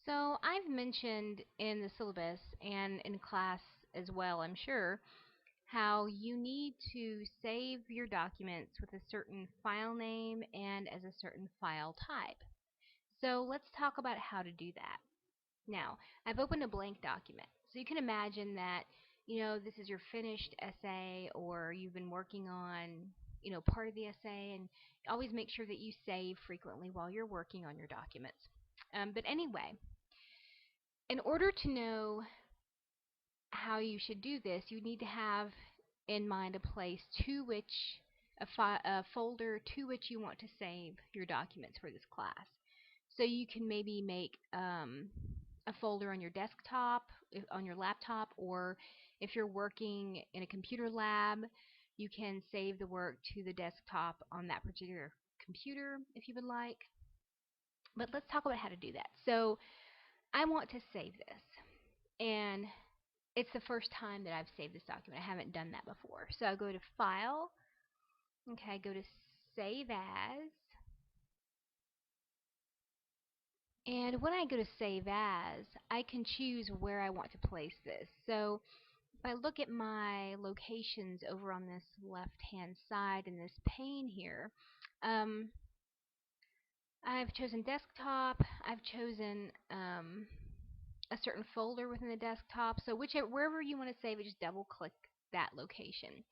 So I've mentioned in the syllabus and in class as well, I'm sure, how you need to save your documents with a certain file name and as a certain file type. So let's talk about how to do that. Now, I've opened a blank document. So you can imagine that, this is your finished essay or you've been working on, part of the essay, and always make sure that you save frequently while you're working on your documents. But anyway, in order to know how you should do this, you need to have in mind a place to which a folder to which you want to save your documents for this class. So you can maybe make a folder on your desktop, on your laptop, or if you're working in a computer lab, you can save the work to the desktop on that particular computer if you would like. But let's talk about how to do that. So I want to save this, and it's the first time that I've saved this document. I haven't done that before. So I'll go to File, okay, go to Save As, and when I go to Save As, I can choose where I want to place this. So if I look at my locations over on this left-hand side in this pane here, um, I've chosen Desktop, I've chosen a certain folder within the desktop. So wherever you want to save it, just double click that location.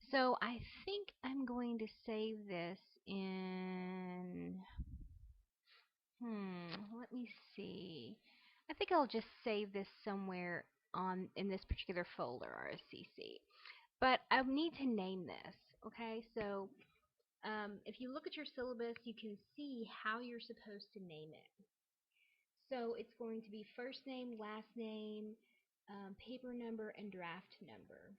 So I think I'm going to save this in, let me see. I think I'll just save this somewhere in this particular folder, RSCC. But I need to name this, okay? So if you look at your syllabus, you can see how you're supposed to name it. So it's going to be first name, last name, paper number, and draft number,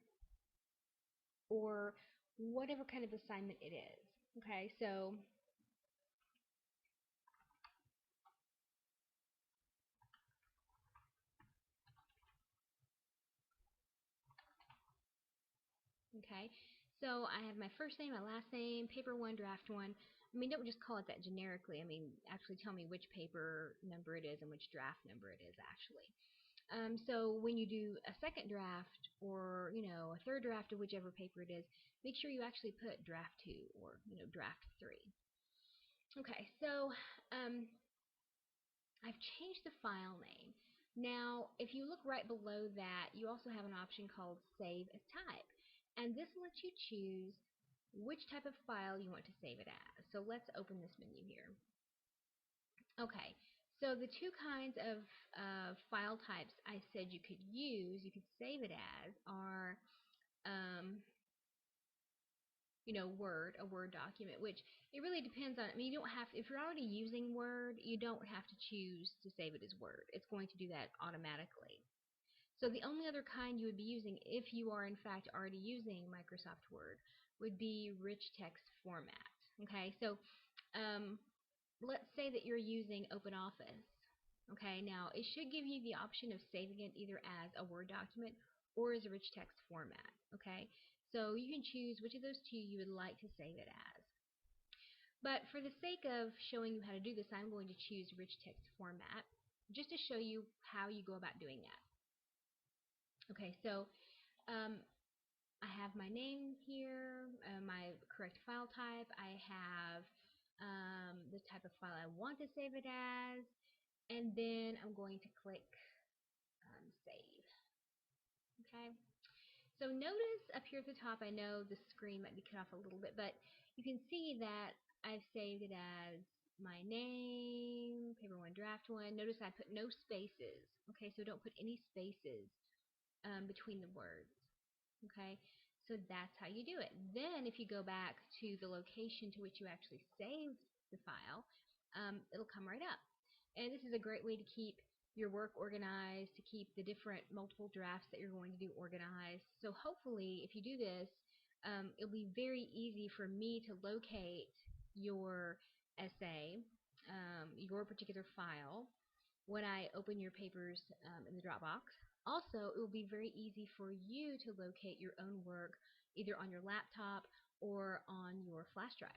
or whatever kind of assignment it is. Okay, so I have my first name, my last name, paper one, draft one. I mean, don't just call it that generically. I mean, actually tell me which paper number it is and which draft number it is actually. So when you do a second draft or a third draft of whichever paper it is, make sure you actually put draft 2 or draft 3. Okay, so um, I've changed the file name. Now, if you look right below that, you also have an option called Save as Type. And this lets you choose which type of file you want to save it as. So let's open this menu here. Okay, so the two kinds of file types I said you could use, you could save it as, are Word, a Word document, which it really depends on. I mean, you don't have, if you're already using Word, you don't have to choose to save it as Word. It's going to do that automatically. So the only other kind you would be using, if you are in fact already using Microsoft Word, would be rich text format. Okay, so let's say that you're using OpenOffice. Okay, now it should give you the option of saving it either as a Word document or as a rich text format. Okay, so you can choose which of those two you would like to save it as. But for the sake of showing you how to do this, I'm going to choose rich text format just to show you how you go about doing that. Okay, so I have my name here, my correct file type. I have the type of file I want to save it as, and then I'm going to click Save. Okay. So notice up here at the top, I know the screen might be cut off a little bit, but you can see that I've saved it as my name, paper one, draft one. Notice I put no spaces. Okay, so don't put any spaces between the words. Okay, so that's how you do it. Then if you go back to the location to which you actually saved the file, it'll come right up. And this is a great way to keep your work organized, to keep the different multiple drafts that you're going to do organized. So hopefully, if you do this, it'll be very easy for me to locate your essay, your particular file, when I open your papers in the Dropbox. Also, it will be very easy for you to locate your own work either on your laptop or on your flash drive.